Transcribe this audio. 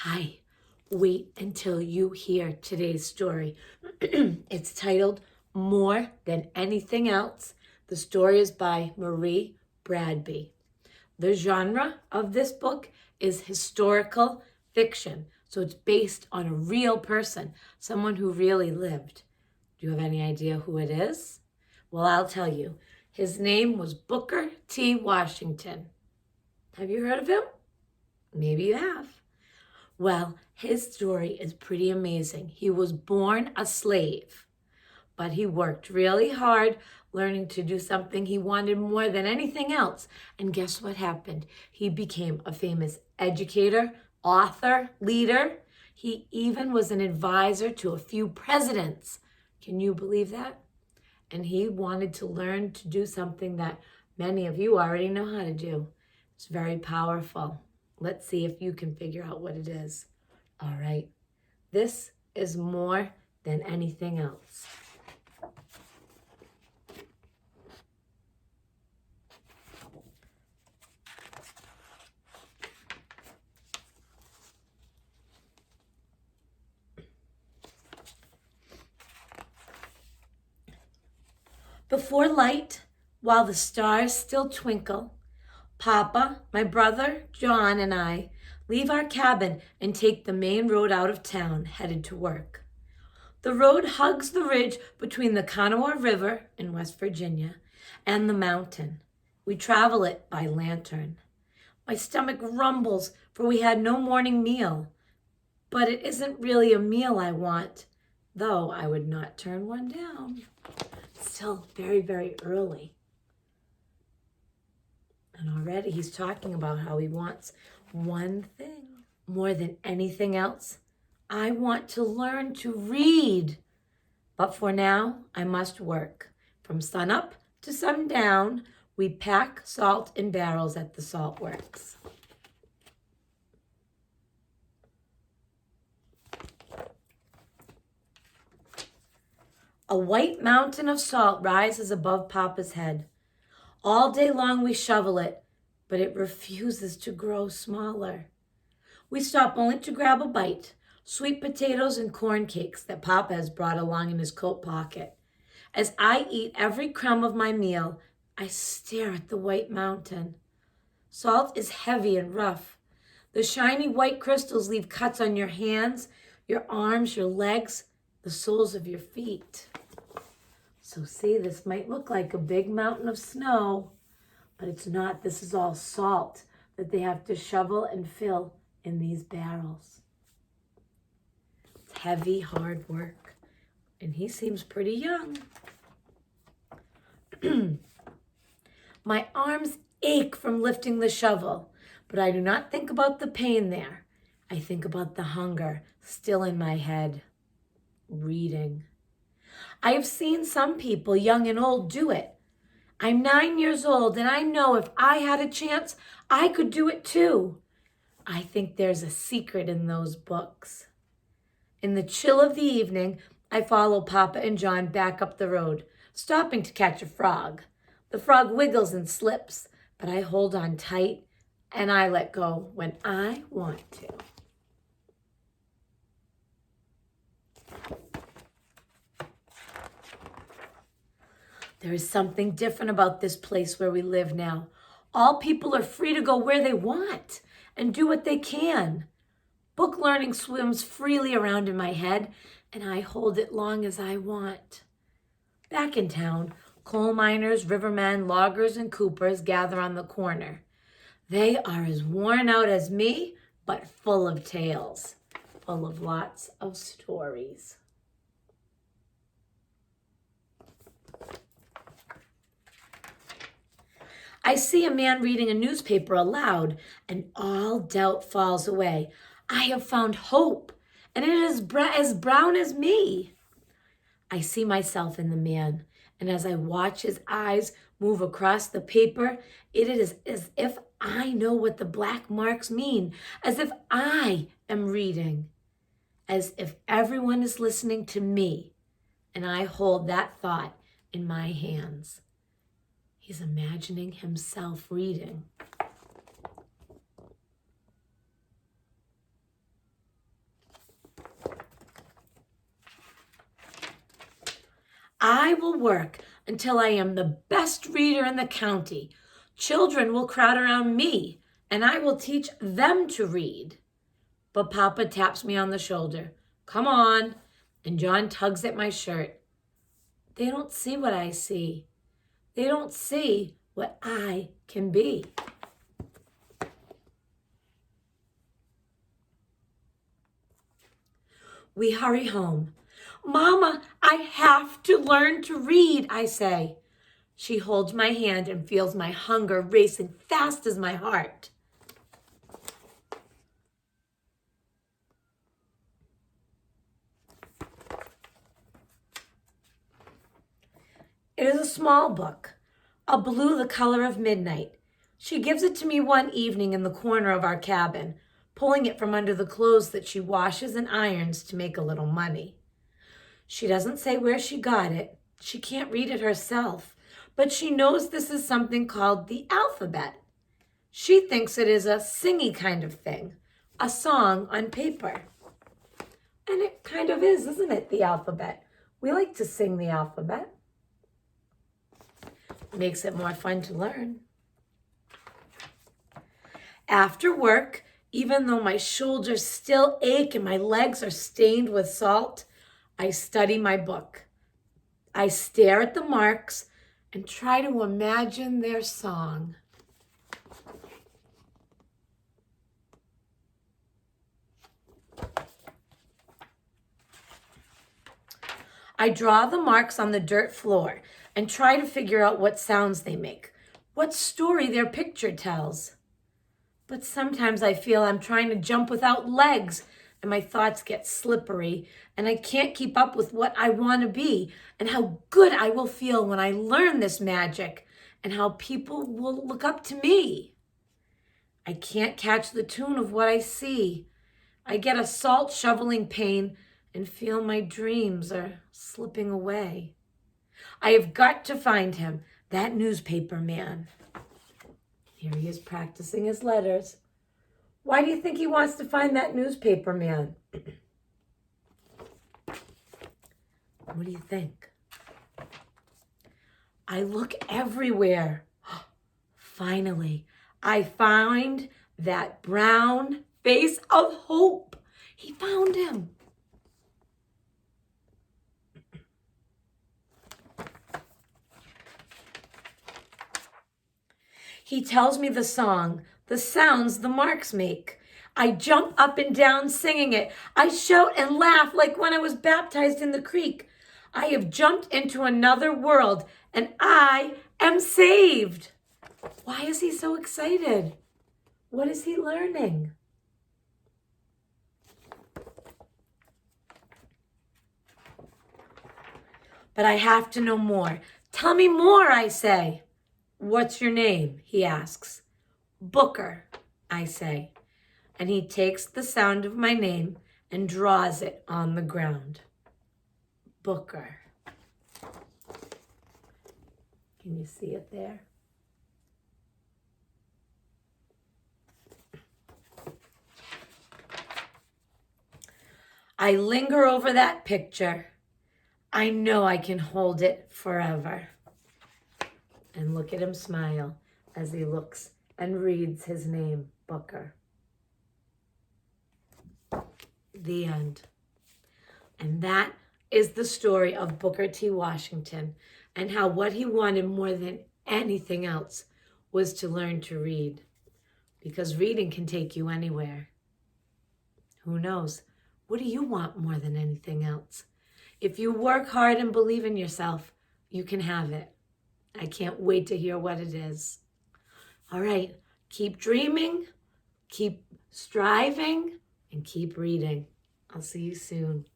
Hi, wait until you hear today's story. It's titled More Than Anything Else. The story is by Marie Bradby. The genre of this book is historical fiction, so it's based on a real person, someone who really lived. Do you have any idea who it is? Well, I'll tell you. His name was Booker T. Washington. Have you heard of him? Maybe you have. Well, his story is pretty amazing. He was born a slave, but he worked really hard learning to do something he wanted more than anything else. And guess what happened? He became a famous educator, author, leader. He even was an advisor to a few presidents. Can you believe that? And he wanted to learn to do something that many of you already know how to do. It's very powerful. Let's see if you can figure out what it is. All right. This is more than anything else. Before light, while the stars still twinkle, Papa, my brother, John, and I leave our cabin and take the main road out of town, headed to work. The road hugs the ridge between the Kanawha River in West Virginia and the mountain. We travel it by lantern. My stomach rumbles, for we had no morning meal. But it isn't really a meal I want, though I would not turn one down. It's still very, very early. And already he's talking about how he wants one thing more than anything else. I want to learn to read. But for now, I must work. From sunup to sundown, we pack salt in barrels at the saltworks. A white mountain of salt rises above Papa's head. All day long we shovel it, but it refuses to grow smaller. We stop only to grab a bite, sweet potatoes and corn cakes that Papa has brought along in his coat pocket. As I eat every crumb of my meal, I stare at the white mountain. Salt is heavy and rough. The shiny white crystals leave cuts on your hands, your arms, your legs, the soles of your feet. So see, this might look like a big mountain of snow, but it's not. This is all salt that they have to shovel and fill in these barrels. It's heavy, hard work. And he seems pretty young. My arms ache from lifting the shovel, but I do not think about the pain there. I think about the hunger still in my head. Reading. I have seen some people, young and old, do it. I'm 9 years old, and I know if I had a chance, I could do it too. I think there's a secret in those books. In the chill of the evening, I follow Papa and John back up the road, stopping to catch a frog. The frog wiggles and slips, but I hold on tight, and I let go when I want to. There is something different about this place where we live now. All people are free to go where they want and do what they can. Book learning swims freely around in my head, and I hold it long as I want. Back in town, coal miners, rivermen, loggers, and coopers gather on the corner. They are as worn out as me, but full of tales, full of lots of stories. I see a man reading a newspaper aloud, and all doubt falls away. I have found hope, and it is as brown as me. I see myself in the man, and as I watch his eyes move across the paper, it is as if I know what the black marks mean, as if I am reading, as if everyone is listening to me, and I hold that thought in my hands. He's imagining himself reading. I will work until I am the best reader in the county. Children will crowd around me, and I will teach them to read. But Papa taps me on the shoulder. Come on. And John tugs at my shirt. They don't see what I see. They don't see what I can be. We hurry home. Mama, I have to learn to read, I say. She holds my hand and feels my hunger racing fast as my heart. It is a small book, a blue the color of midnight. She gives it to me one evening in the corner of our cabin, pulling it from under the clothes that she washes and irons to make a little money. She doesn't say where she got it. She can't read it herself, but she knows this is something called the alphabet. She thinks it is a singy kind of thing, a song on paper. And it kind of is, isn't it, the alphabet? We like to sing the alphabet. Makes it more fun to learn. After work, even though my shoulders still ache and my legs are stained with salt, I study my book. I stare at the marks and try to imagine their song. I draw the marks on the dirt floor and try to figure out what sounds they make, what story their picture tells. But sometimes I feel I'm trying to jump without legs and my thoughts get slippery and I can't keep up with what I want to be and how good I will feel when I learn this magic and how people will look up to me. I can't catch the tune of what I see. I get a salt shoveling pain and feel my dreams are slipping away. I have got to find him, that newspaper man. Here he is practicing his letters. Why do you think he wants to find that newspaper man? What do you think? I look everywhere. Finally, I find that brown face of hope. He found him. He tells me the song, the sounds the marks make. I jump up and down singing it. I shout and laugh like when I was baptized in the creek. I have jumped into another world and I am saved. Why is he so excited? What is he learning? But I have to know more. Tell me more, I say. What's your name? He asks. Booker, I say. And he takes the sound of my name and draws it on the ground. Booker. Can you see it there? I linger over that picture. I know I can hold it forever. And look at him smile as he looks and reads his name, Booker. The end. And that is the story of Booker T. Washington and how what he wanted more than anything else was to learn to read. Because reading can take you anywhere. Who knows? What do you want more than anything else? If you work hard and believe in yourself, you can have it. I can't wait to hear what it is. All right, keep dreaming, keep striving, and keep reading. I'll see you soon.